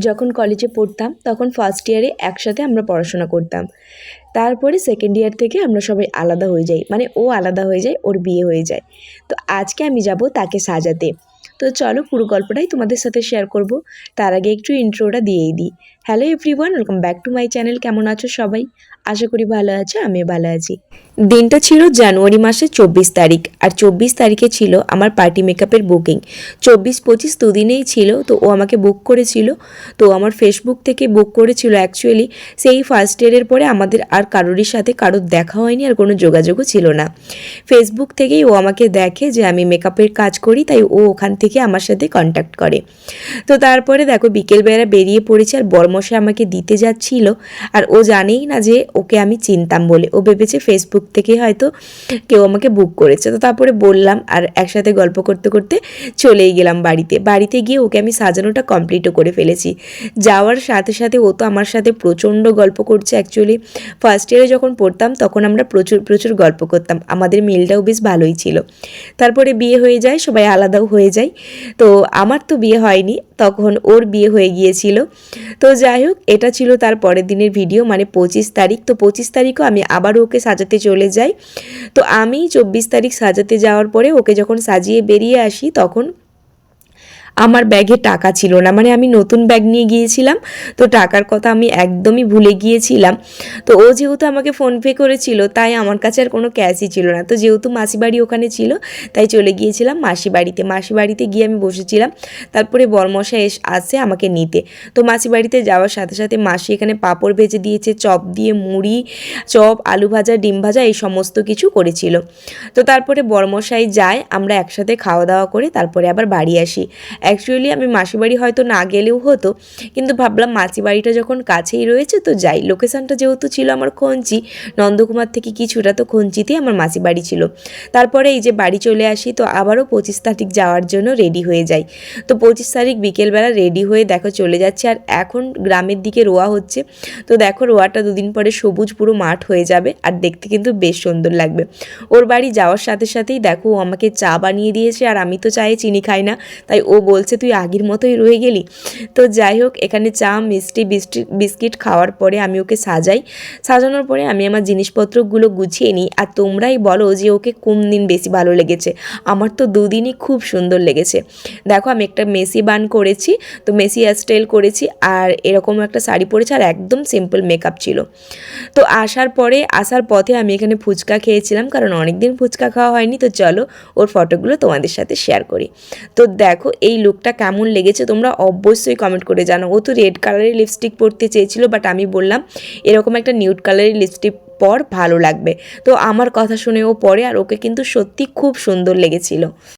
যখন কলেজে পড়তাম তখন ফার্স্ট ইয়ারে একসাথে আমরা পড়াশোনা করতাম। তারপরে সেকেন্ড ইয়ার থেকে আমরা সবাই আলাদা হয়ে যাই, মানে ও আলাদা হয়ে যায়, ওর বিয়ে হয়ে যায়। তো আজকে আমি যাব তাকে সাজাতে। তো চলো পুরো গল্পটাই তোমাদের সাথে শেয়ার করব। তার আগে একটু ইন্ট্রোটা দিয়েই দিই। Hello everyone, welcome back to my channel. কেমন আছো সবাই? আশা করি ভালো আছো, আমিও ভালো আছি। দিনটা ছিল জানুয়ারি মাসের 24 তারিখ, আর 24 তারিখে ছিল আমার পার্টি মেকআপের বুকিং। 24-25 দুদিনেই ছিল। তো ও আমাকে বুক করেছিল। তো আমার ফেসবুক থেকে বুক করেছিল। অ্যাকচুয়ালি সেই ফার্স্ট ইয়ারের পরে আমাদের আর কারোর সাথে কারোর দেখা হয়নি, আর কোনো যোগাযোগও ছিল না। ফেসবুক থেকেই ও আমাকে দেখে যে আমি মেকআপের কাজ করি, তাই ও ওখান থেকে আমার সাথে কন্ট্যাক্ট করে। তো তারপরে দেখো বিকেলবেলা বেরিয়ে পড়েছে, আর বরমশাই আমাকে দিতে যাচ্ছিল। আর ও জানেই না যে ওকে আমি চিনতাম বলে, ও ভেবেছে ফেসবুক থেকে হয়তো কেউ আমাকে বুক করেছে। তো তারপরে বললাম, আর একসাথে গল্প করতে করতে চলেই গেলাম বাড়িতে গিয়ে ওকে আমি সাজানোটা কমপ্লিটও করে ফেলেছি। যাওয়ার সাথে সাথে ও তো আমার সাথে প্রচণ্ড গল্প করছে। অ্যাকচুয়ালি ফার্স্ট ইয়ারে যখন পড়তাম তখন আমরা প্রচুর গল্প করতাম, আমাদের মিলটাও বেশ ভালোই ছিল। তারপরে বিয়ে হয়ে যায়, সবাই আলাদাও হয়ে যায়। তো আমার তো বিয়ে হয়নি, তখন ওর বিয়ে হয়ে গিয়েছিল। তো যাই হোক, এটা ছিল তার পরের দিনের ভিডিও, মানে 25 তারিখ। তো 25 তারিখও আমি আবারও ওকে সাজাতে চলে যাই। তো আমি 24 তারিখ সাজাতে যাওয়ার পরে ওকে যখন সাজিয়ে বেরিয়ে আসি, তখন আমার ব্যাগে টাকা ছিল না, মানে আমি নতুন ব্যাগ নিয়ে গিয়েছিলাম। তো টাকার কথা আমি একদমই ভুলে গিয়েছিলাম। তো ও যেহেতু আমাকে ফোনপে করেছিল, তাই আমার কাছে আর কোনো ক্যাশই ছিল না। তো যেহেতু মাসি বাড়ি ওখানে ছিল, তাই চলে গিয়েছিলাম মাসি বাড়িতে গিয়ে আমি বসেছিলাম। তারপরে বরমশাই আসে আমাকে নিতে। তো মাসি বাড়িতে যাওয়ার সাথে সাথে মাসি এখানে পাঁপড় ভেজে দিয়েছে, চপ দিয়ে মুড়ি, চপ, আলু ভাজা, ডিম ভাজা, এই সমস্ত কিছু করেছিল। তো তারপরে বরমশাই যায়, আমরা একসাথে খাওয়া দাওয়া করে তারপরে আবার বাড়ি আসি। অ্যাকচুয়ালি আমি মাসিবাড়ি হয়তো না গেলেও হতো, কিন্তু ভাবলাম মাসি বাড়িটা যখন কাছেই রয়েছে তো যাই। লোকেশানটা যেহেতু ছিল আমার খঞ্চি, নন্দকুমার থেকে কিছুটা, তো খঞ্চিতেই আমার মাসি বাড়ি ছিল। তারপরে এই যে বাড়ি চলে আসি, তো আবারও 25 তারিখ যাওয়ার জন্য রেডি হয়ে যাই। তো 25 তারিখ বিকেলবেলা রেডি হয়ে দেখো চলে যাচ্ছে, আর এখন গ্রামের দিকে রোয়া হচ্ছে। তো দেখো রোয়াটা দুদিন পরে সবুজ পুরো মাঠ হয়ে যাবে, আর দেখতে কিন্তু বেশ সুন্দর লাগবে। ওর বাড়ি যাওয়ার সাথে সাথেই দেখো ও আমাকে চা বানিয়ে দিয়েছে, আর আমি তো চায়ে চিনি খাই না, তাই ও বলছে তুই আগের মতোই রয়ে গেলি। তো যাই হোক, এখানে চা, মিষ্টি, বিস্কিট খাওয়ার পরে আমি ওকে সাজাই। সাজানোর পরে আমি আমার জিনিসপত্রগুলো গুছিয়ে নিই। আর তোমরাই বলো যে ওকে কোন দিন বেশি ভালো লেগেছে। আমার তো দুদিনই খুব সুন্দর লেগেছে। দেখো আমি একটা মেসি বান করেছি, তো মেসি হেয়ারস্টাইল করেছি, আর এরকম একটা শাড়ি পরেছি, আর একদম সিম্পল মেকআপ ছিল। তো আসার পথে আমি এখানে ফুচকা খেয়েছিলাম, কারণ অনেকদিন ফুচকা খাওয়া হয়নি। তো চলো ওর ফটোগুলো তোমাদের সাথে শেয়ার করি। তো দেখো এই লুকটা কেমন লেগেছে তোমরা অবশ্যই কমেন্ট করে জানো। ও তো রেড কালারের লিপস্টিক পরতে চেয়েছিল, বাট আমি বললাম এরকম একটা নিউড কালারের লিপস্টিক পর, ভালো লাগবে। তো আমার কথা শুনে ও পরে, আর ওকে কিন্তু সত্যি খুব সুন্দর লেগেছিল।